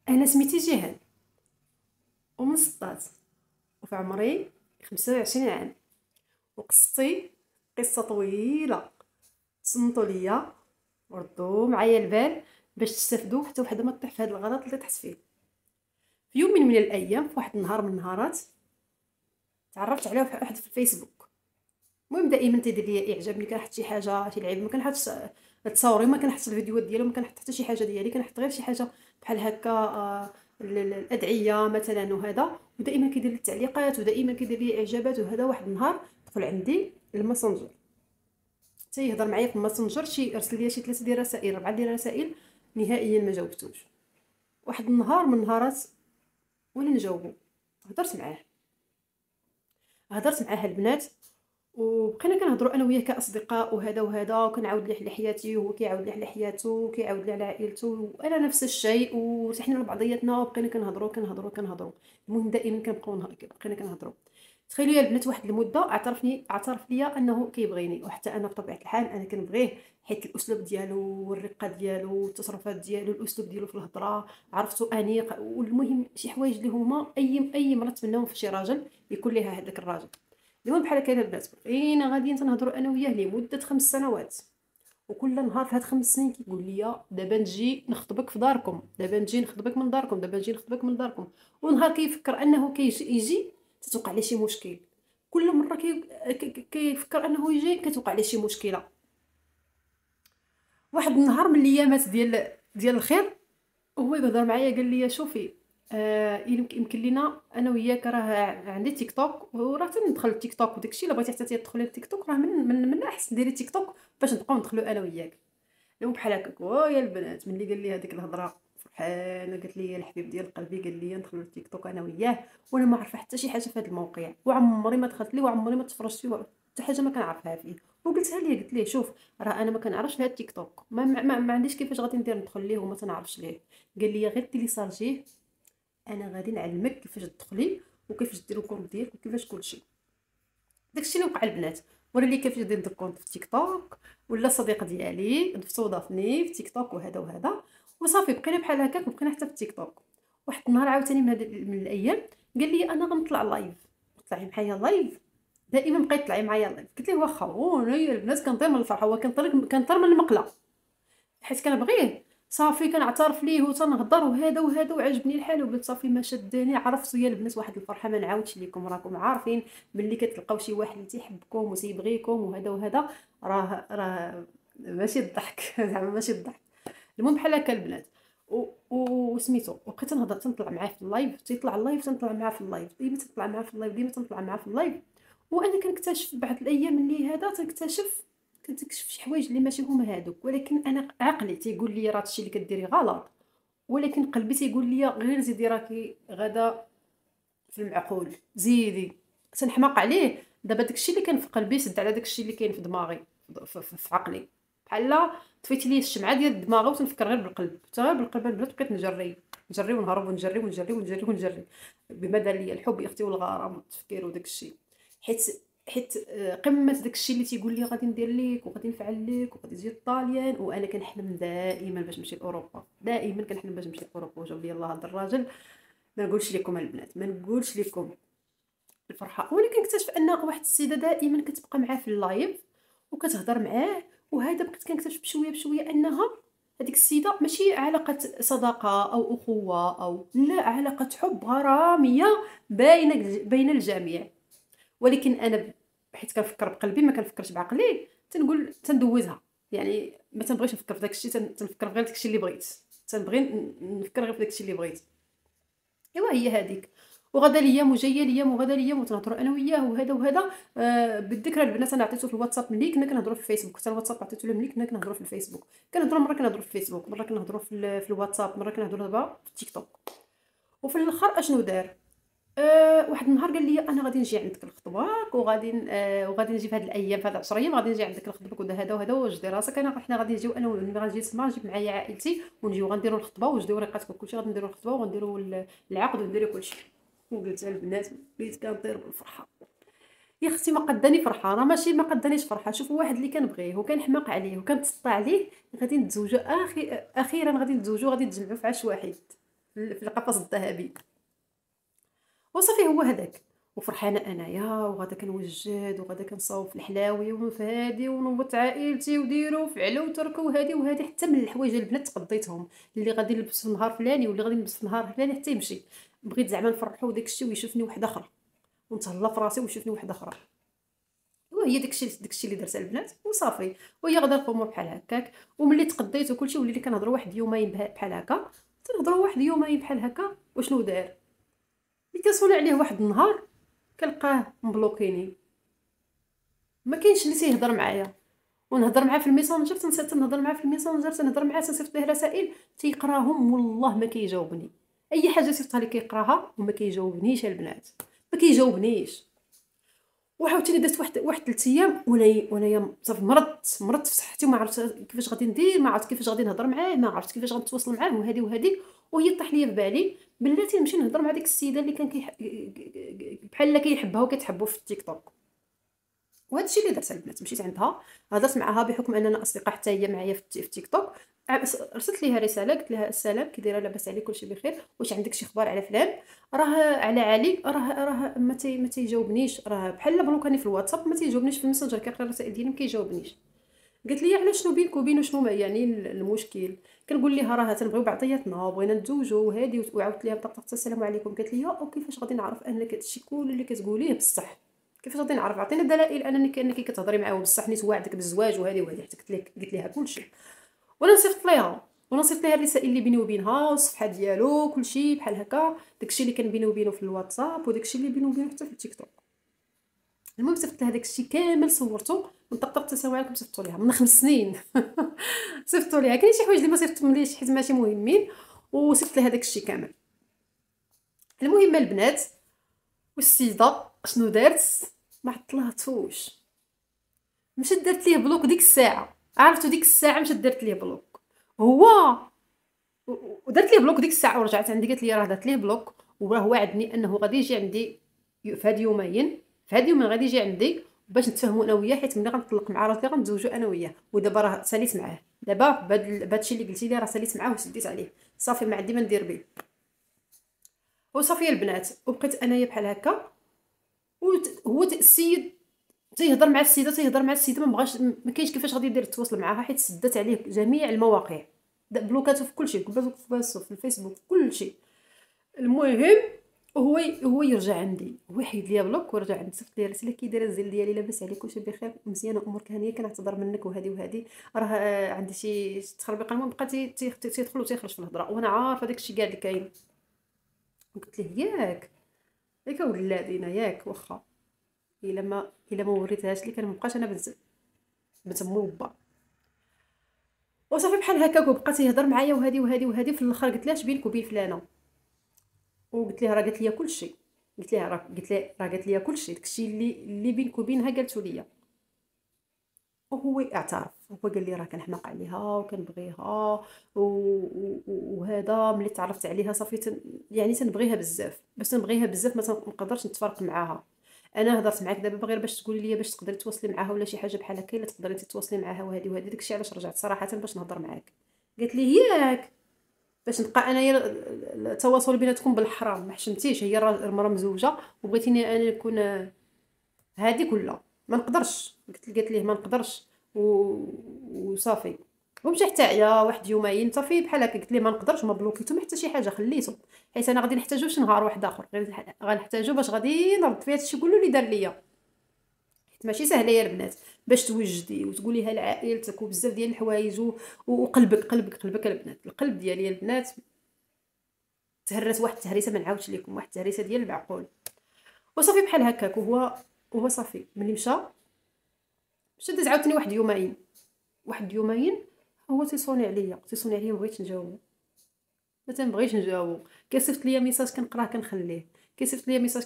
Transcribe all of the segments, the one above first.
انا سميتي جيهان ومن سطات، وفي عمري 25 عام، وقصتي قصه طويله. صنتوا ليا وردوا معايا البال باش تستافدوا حتى وحده ما تطيح في هذا الغلط اللي طحت فيه. في يوم من الايام، في واحد النهار من النهارات، تعرفت على واحد في الفيسبوك. المهم دائما تيدير ليا اعجاب ملي كنحط شي حاجه تيلعب، ما كنحطش تصاوري، ما كنحطش الفيديوهات ديالو، ما كنحط حتى شي حاجه ديالي، كنحط غير شي حاجه بحال هكا الادعيه مثلا وهذا. ودائما كيدير لي التعليقات، ودائما كيدير لي اعجابات وهذا. واحد النهار دخل عندي الماسنجر، تيهضر معايا في الماسنجر، شي ارسل لي شي 3 ديال الرسائل 4 ديال الرسائل، نهائيا ما جاوبتوش. واحد النهار من النهارات ولا نجاوبو، هضرت معاه، هضرت معاه البنات، وبقينا كنهضروا انا وياه كاصدقاء وهذا وهذا، وكنعاود ليه على حياتي وهو كيعاود لي على حياته وكيعاود لي على عائلته وانا نفس الشيء، وسحنا لبعضياتنا وبقينا كنهضروا. المهم دائما بقينا كنهضروا. تخيلوا يا البنات، واحد المده اعترف ليا انه كيبغيني، وحتى انا بطبيعه الحال انا كنبغيه، حيت الاسلوب ديالو والرقه ديالو والتصرفات ديالو، الاسلوب ديالو في الهضره عرفتو انيق. والمهم شي حوايج اللي هما اي مرة تمناهم في شي راجل يكون ليها هذاك الراجل. المهم بحال هكا البنات بقينا غاديين تنهضروا انا وياه لمده 5 سنوات. وكل نهار في هاد 5 سنين كيقول لي دابا نجي نخطبك في داركم، دابا نجي نخطبك من داركم، دابا نجي نخطبك من داركم. ونهار كيفكر انه يجي تتوقع ليه شي مشكل. كل مره كيفكر انه يجي كتوقع ليه شي مشكله. واحد النهار من الايامات ديال الخير، هو يهضر معايا قال لي شوفي، يمكن لينا انا وياك، راه عندي تيك توك وراه تندخل التيك توك وداكشي. الا بغيتي حتى تدخلي التيك توك راه من احسن ديري تيك توك باش نبقاو ندخلوا انا وياك. لو بحال هكاك ويا البنات ملي قال لي هذيك الهضره فرحانه، قالت لي الحبيب ديال قلبي قال لي ندخلوا التيك توك انا وياه، وانا ما عارفه حتى شي حاجه في هذا الموقع، وعمري ما دخلت ليه وعمري ما تفرجت فيه حتى حاجه ما كنعرفها فيه. وقلتها ليه، قلت ليه شوف، راه انا ما كنعرفش في هذا التيك توك، ما عنديش كيفاش غادي ندير ندخل ليه وما تنعرفش ليه. قال لي غير تيليسارجيه، انا غادي نعلمك كيفاش تدخلي وكيفاش ديري الكونط ديالك وكيفاش كلشي. داكشي اللي وقع البنات. ورا لي كيفاش ندير الكونط في تيك توك، ولا صديق ديالي استضافني في تيك توك وهذا وهذا. وصافي بقينا بحال هكاك، وبقينا حتى في التيك توك. واحد النهار عاوتاني من الايام قال لي انا غنطلع لايف، طلعي معايا لايف. دائما بقيت طلعي معايا لايف، قلت ليه واخا. وانا يا البنات كنطير من الفرحه، هو كنطير من المقله، حيت كنبغيه. صافي كنعترف ليه وتنهضر وهذا وهذا، وعجبني الحال، وقلت صافي ما شدني. عرفتوا يا البنات واحد الفرحه ما نعاودش لكم، راكم عارفين ملي كتلقاو شي واحد اللي تيحبكم وتيبغيكم وهذا وهذا، راه ماشي الضحك زعما ماشي الضحك. المهم بحال هكا البنات، وسميتو وبقيت تنهضر تنطلع معاه في اللايف، تيطلع اللايف تنطلع معاه في اللايف، ديما تنطلع معاه في اللايف، ديما تنطلع معاه في اللايف. وانا كنكتشف بعض الايام اللي هذا كنكتشف شي حوايج اللي ماشي هما هادوك، ولكن انا عقلي تيقول لي راه هادشي اللي كديري غلط، ولكن قلبي تيقول لي غير زيدي راكي غدا في المعقول، زيدي. تنحماق عليه دابا داكشي اللي كان في قلبي سد على داكشي اللي كاين في دماغي، في عقلي. بحال طفيت لي الشمعه ديال دماغي وتنفكر غير بالقلب، حتى غير بالقلب البنات بقيت نجري ونهرب ونجري ونجري ونجري ونجري. بما دار لي الحب يا اختي والغرام والتفكير وداكشي. حيت قمه داكشي اللي تيقول لي غادي ندير ليك وغادي نفعل ليك وغادي تجي للطاليان، وانا كنحلم دائما باش نمشي لاوروبا، دائما كنحلم باش نمشي لاوروبا. وجاب لي الله هذا الراجل. ما نقولش لكم البنات، ما نقولش لكم الفرحه. ولكن كنكتشف ان واحد السيده دائما كتبقى معاه في اللايف وكتهضر معاه، وهذا بقيت كنكتشف بشويه بشويه انها هذيك السيده ماشي علاقه صداقه او اخوه، او لا، علاقه حب غراميه بين الجميع. ولكن انا حيت كنفكر بقلبي ما كنفكرش بعقلي، تنقول تندوزها. يعني ما تنبغيش نفكر في داكشي، تنفكر غير داكشي اللي بغيت، تنبغي نفكر غير في داكشي اللي بغيت. ايوا هي هذيك. وغدا الايام وجايه الايام وغدا الايام وتنهضروا انا وياه وهذا وهذا. بالذكرى البنات انا عطيته في الواتساب ملي كنا كنهضروا في الفيسبوك، حتى الواتساب عطيته له ملي كنا كنهضروا في الفيسبوك. كنهضروا مره كنهضروا في الفيسبوك، مره كنهضروا في الواتساب، مره كنهضروا دابا في التيك توك. وفي الاخر اشنو دار؟ واحد النهار قال لي انا غادي نجي عندك نخطبك، وغادي نجي في هاد الايام، في هاد 10 ايام غادي نجي عندك نخطبك وهذا وهذا. وجدي راسك حنا غادي نجيو انا ملي غنجي تما نجيب معايا عائلتي ونجيو غنديروا الخطبه وجدي وريقاتك وكلشي، غادي نديروا الخطبه وغنديروا العقد ونديروا كلشي. وقلت البنات بديت كنطير بالفرحه. يا اختي ما قداني فرحه، راه ماشي ما قدانيش فرحه. شوفوا واحد اللي كنبغيه وكنحماق عليه وكنتسطى عليه، غادي نتزوجوا اخيرا غادي نتزوجوا، غادي نتجمعوا في عش واحد. في القفص الذهبي. وصافي هو هذاك، وفرحانه انايا، وغادا كنوجد وغادا كنصاوب في الحلاوي وفي هادي ونوض عائلتي وديروا وفعلوا وتركوا وهادي وهادي، حتى من الحوايج البنات تقضيتهم، اللي غادي نلبس في النهار فلاني واللي غادي نلبس في النهار فلاني حتى يمشي. بغيت زعما نفرحو داكشي ويشوفني واحده اخرى، ونتهلا في راسي ويشوفني واحده اخرى. وهي داكشي اللي درتها البنات وصافي. وهي غدا الامور بحال هكاك. وملي تقضيت وكلشي ولينا كنهضروا واحد يومين بحال هكا، تنهضروا واحد يومين بحال هكا وشنو دار. ملي كنسولي عليه واحد النهار كنلقاه مبلوكيني، ما كاينش اللي تيهضر معايا. ونهضر معاه في الميسونجر، تنسى نهضر معاه في الميسونجر، تنهضر معاه تنصيفط ليه رسائل تيقراهم والله ما كيجاوبني. اي حاجه صيفطها ليه كيقراها وما كيجاوبنيش البنات، ما كيجاوبنيش. وعاوتاني درت واحد 3 ايام وانايا صافي مرضت في صحتي، وما عرفت كيفاش غادي ندير، ما عرفت كيفاش غادي نهضر معاه، ما عرفت كيفاش غنتواصل معاه وهادي. وهي طاح ليا في بالي بلاتي نمشي نهضر مع ديك السيده اللي كان بحال كيحبها وكتحبو في التيك توك. وهذا الشيء اللي درت البنات، مشيت عندها هضرت معها بحكم اننا اصدقاء حتى هي معايا في تيك توك. ارسلت ليها رساله قلت لها السلام كي دايره، لاباس عليك كلشي بخير، واش عندك شي اخبار على فلان؟ راه على علي راه ما تيجاوبنيش، راه بحال بلوكاني في الواتساب، ما تيجاوبنيش في الماسنجر، كيقرا الرسائل ديالي ما كيجاوبنيش. قالت لي علاش شنو بينك وبينه، شنو ما يعني المشكل؟ كنقول لها راه تنبغيو بعضياتنا وبغينا نتزوجوا وهادي. وعاودت ليها بطاقه السلام عليكم، قالت لي وكيفاش غادي نعرف انك هادشي كل اللي كتقوليه بصح؟ كيفاش غادي نعرف؟ عطينا دلائل انك كتهضري معاه بصح، نيت وعدك بالزواج وهادي حتى قلت لها كلشي. وانا صيفط ليها الرسائل اللي بيني وبينها والصفحه ديالو كلشي بحال هكا، داكشي اللي كان بيني وبينه في الواتساب وداكشي اللي بيني وبينه حتى في التيك توك. المهم صيفط لها داكشي كامل، صورته من طقطقه السلام عليكم، صيفطو ليها من 5 سنين. صيفطو ليها، كاين شي حوايج اللي ما صيفطتهمليش حيت ماشي مهمين، وصيفط لها داكشي كامل. المهم البنات، والسيده شنو دارت؟ ما عطلاتوش، مشات درت ليه بلوك ديك الساعه. عرفتو ديك الساعه مشات درت ليه بلوك هو، ودرت ليه بلوك ديك الساعه ورجعت عندي قالت لي راه درت ليه بلوك، وراه وعدني انه غادي يجي عندي في هاد يومين، غادي يجي عندي باش نتفاهموا انا وياه، حيت ملي غنطلق مع راسي غنتزوجوا انا وياه. ودابا راه ساليت معاه، دابا بهادشي اللي قلتي لي راه ساليت معاه وسديت عليه، صافي ما عندي ما ندير به. وصافي البنات، وبقيت انايا بحال هكا. هو السيد تيهضر مع السيده، ما بغاش، ما كاينش كيفاش غادي يدير يتواصل معاها حيت سدات عليه جميع المواقع، بلوكاتو في كلشي، في الفيسبوك كلشي. المهم هو يرجع عندي، هو يحيد ليا بلوك ويرجع عندي، صيفط لي رساله كي دايره الزين ديالي، لاباس عليك كلشي بخير مزيانه امورك هانيه، كنعتذر منك وهادي راه عندي شي تخربيق. المهم بقى تيدخل وتيخرج في الهضره، وانا عارفه داكشي كاع اللي كاين. قلت ليه ياك ولادينا ياك، واخا الا ما وريتهاش لي كنبقاش انا بنت با. وصافي بحال هكاك، وبقى تيهضر معايا وهادي. في الاخر قلت لها اش بينك وبين فلانه؟ وقلت لها راه قالت لي كلشي، راه قالت لي كلشي، داكشي اللي بينك وبينها قالتو ليا. وهو اعترف، هو قال لي راه كنحماق عليها وكنبغيها وهذا. ملي تعرفت عليها صافي يعني تنبغيها بزاف، باش تنبغيها بزاف ما نقدرش نتفرق معاها. انا هضرت معاك دابا غير باش تقولي لي باش تقدري تواصلي معاها ولا شي حاجه بحال هكا، الا تقدري تتواصلي معاها وهادي داكشي علاش رجعت صراحه باش نهضر معاك. قالت لي ياك باش نبقى انايا التواصل بيناتكم بالحرام، ما حشمتيش، هي المراه مزوجه وبغيتيني انا نكون هادي كلها، ما نقدرش. قالت ليه ما نقدرش وصافي. ومشى حتى عيا واحد يومين صافي بحال هكا، قلت ليه ما نقدرش، ما بلوكيتو ما حتى شي حاجه خليته، حيت انا غادي نحتاجو شي نهار واحد اخر، غنحتاجو باش غادي نرد فيه هادشي كله اللي دار ليا. حيت ماشي سهله يا البنات باش توجدي وتقوليها لعائلتك وبزاف ديال الحوايج وقلبك البنات، القلب ديالي البنات تهرس واحد التهريسه ما نعاودش لكم، واحد التهريسه ديال المعقول. وصافي بحال هكاك. وهو صافي ملي مشى داز عاوتاني واحد يومين هو تيصوني عليا ما بغيتش نجاوبو، ما تنبغيش نجاوبو. كيصيفط ليا ميساج كنقراه كنخليه، كيصيفط ليا ميساج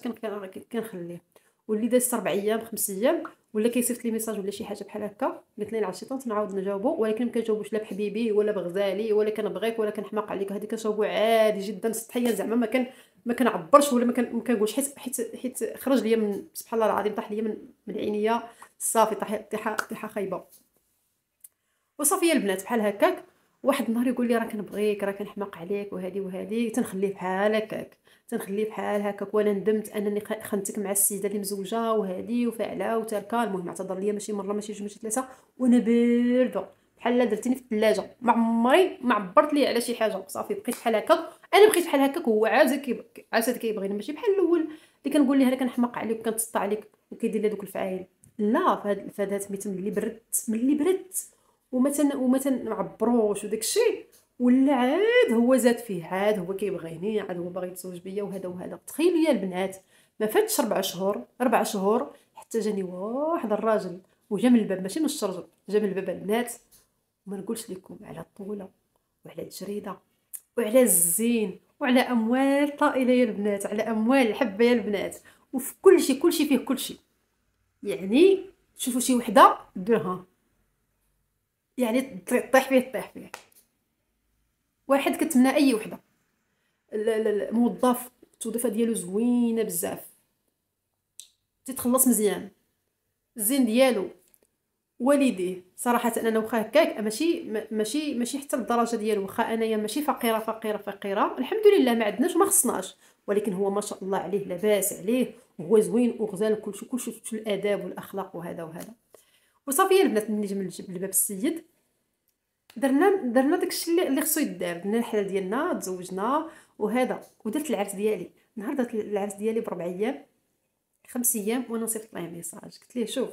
كنخليه. واللي داز 4 ايام 5 ايام ولا كيصيفط لي ميساج ولا شي حاجه بحال هكا، قلت لي على الشيطان تنعاود نجاوبو، ولكن ما كنجاوبوش لا بحبيبي ولا بغزالي ولا كنبغيك ولا كنحماق عليك، هذيك كنجاوبو عادي جدا سطحيا، زعما ما كنعبرش ولا ما كنقولش، حيت خرج ليا من سبحان الله العظيم، طاح ليا من عينيا صافي، طيحه خايبه. وصافي البنات بحال هكاك. واحد النهار يقول لي راه كنبغيك، راه كنحماق عليك وهادي وهادي، تنخليه بحال هكاك، تنخليه بحال هكاك، وانا ندمت انني خنتك مع السيده اللي مزوجه وهادي وفاعله وتاركه. المهم اعتذر ليا ماشي مره ماشي جوج ماشي ثلاثه، وانا بارده بحال درتيني في الثلاجه، ما عمري ما عبرت ليه على شي حاجه. صافي بقيت بحال هكاك، انا بقيت بحال هكاك، وهو عاد كيبغيني ماشي بحال الاول اللي كنقول ليه انا كنحماق عليك وكنتسطى عليك وكيدير لي دوك الفعايل. لا، فهاد سميتو ملي بردت وما تنعبروش وداك الشيء، ولا عاد هو زاد فيه، عاد هو كيبغيني، عاد هو باغي يتزوج بيا وهذا وهذا. تخيلوا يا البنات، ما فاتش 4 شهور، 4 شهور حتى جاني واحد الراجل وجا من الباب، ماشي من الشرجم، جا من الباب البنات. وما نقولش لكم على الطوله وعلى الجريده وعلى الزين وعلى اموال طائله يا البنات، على اموال الحبه يا البنات، وفي كلشي فيه كلشي. يعني تشوفوا شي وحده درهم، يعني طيح فيه واحد كتمنى اي وحده. الموظف التوظيفه ديالو زوينه بزاف، تيتخلص مزيان، الزين ديالو، والديه صراحه. انا واخا هكاك ماشي حتى للدرجه ديالو، واخا انايا ماشي فقيره الحمد لله، ما عندناش وما خصناش، ولكن هو ما شاء الله عليه لاباس عليه، وهو زوين وغزال، كلشي في الاداب والاخلاق وهذا وهذا. وصافي يا البنات، ملي جا من الباب السيد، درنا داكشي اللي خصو يدار، درنا الحلال ديالنا، تزوجنا وهذا، ودرت العرس ديالي. نهار درت العرس ديالي ب4 ايام 5 ايام، وانا صيفط ليه ميساج قلت ليه شوف،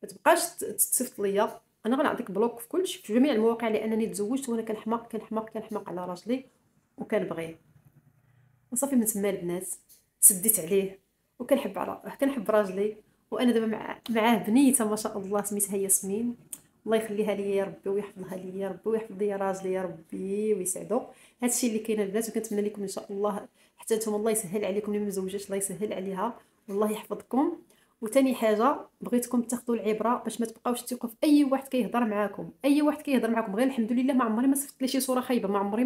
ما تبقاش تصيفط ليا، انا غنعطيك بلوك في كلشي في جميع المواقع، لانني تزوجت وانا كنحماق على راجلي وكنبغيه. وصافي من تما البنات سديت عليه، كنحب راجلي، وانا دابا معاه بنيته ما شاء الله سميتها ياسمين. الله يخليها ليا يا ربي ويحفظها ليا يا ربي، ويحفظ ليا راجلي يا ربي ويسعدو. هادشي اللي كاين البنات، وكنتمنى لكم ان شاء الله حتى نتوما الله يسهل عليكم، اللي مزوجاش الله يسهل عليها والله يحفظكم. وتاني حاجه بغيتكم تاخذوا العبره باش ما تبقاوش تثقوا في اي واحد كيهضر معاكم، اي واحد كيهضر معاكم. غير الحمد لله ما عمري ما صيفط لي شي صوره خايبه، ما عمري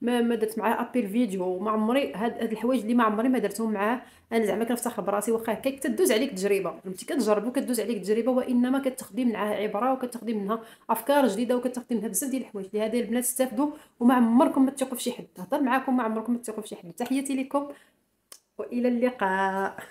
ما درت معاه ابيل فيديو، ما عمري هاد الحوايج اللي ما عمري ما درتهم معاه. انا زعما كنفتخر براسي، واخا هكاك تدوز عليك تجربه، فهمتي، كتجربوا كدوز عليك تجربه، وانما كتاخدي منها عبره وكتاخدي منها افكار جديده وكتاخدي منها بزاف ديال الحوايج. لهذا البنات استافدوا، وما عمركم ما تثقوا في شي حد هضر معاكم، ما عمركم ما تثقوا في شي حد. تحياتي لكم والى اللقاء.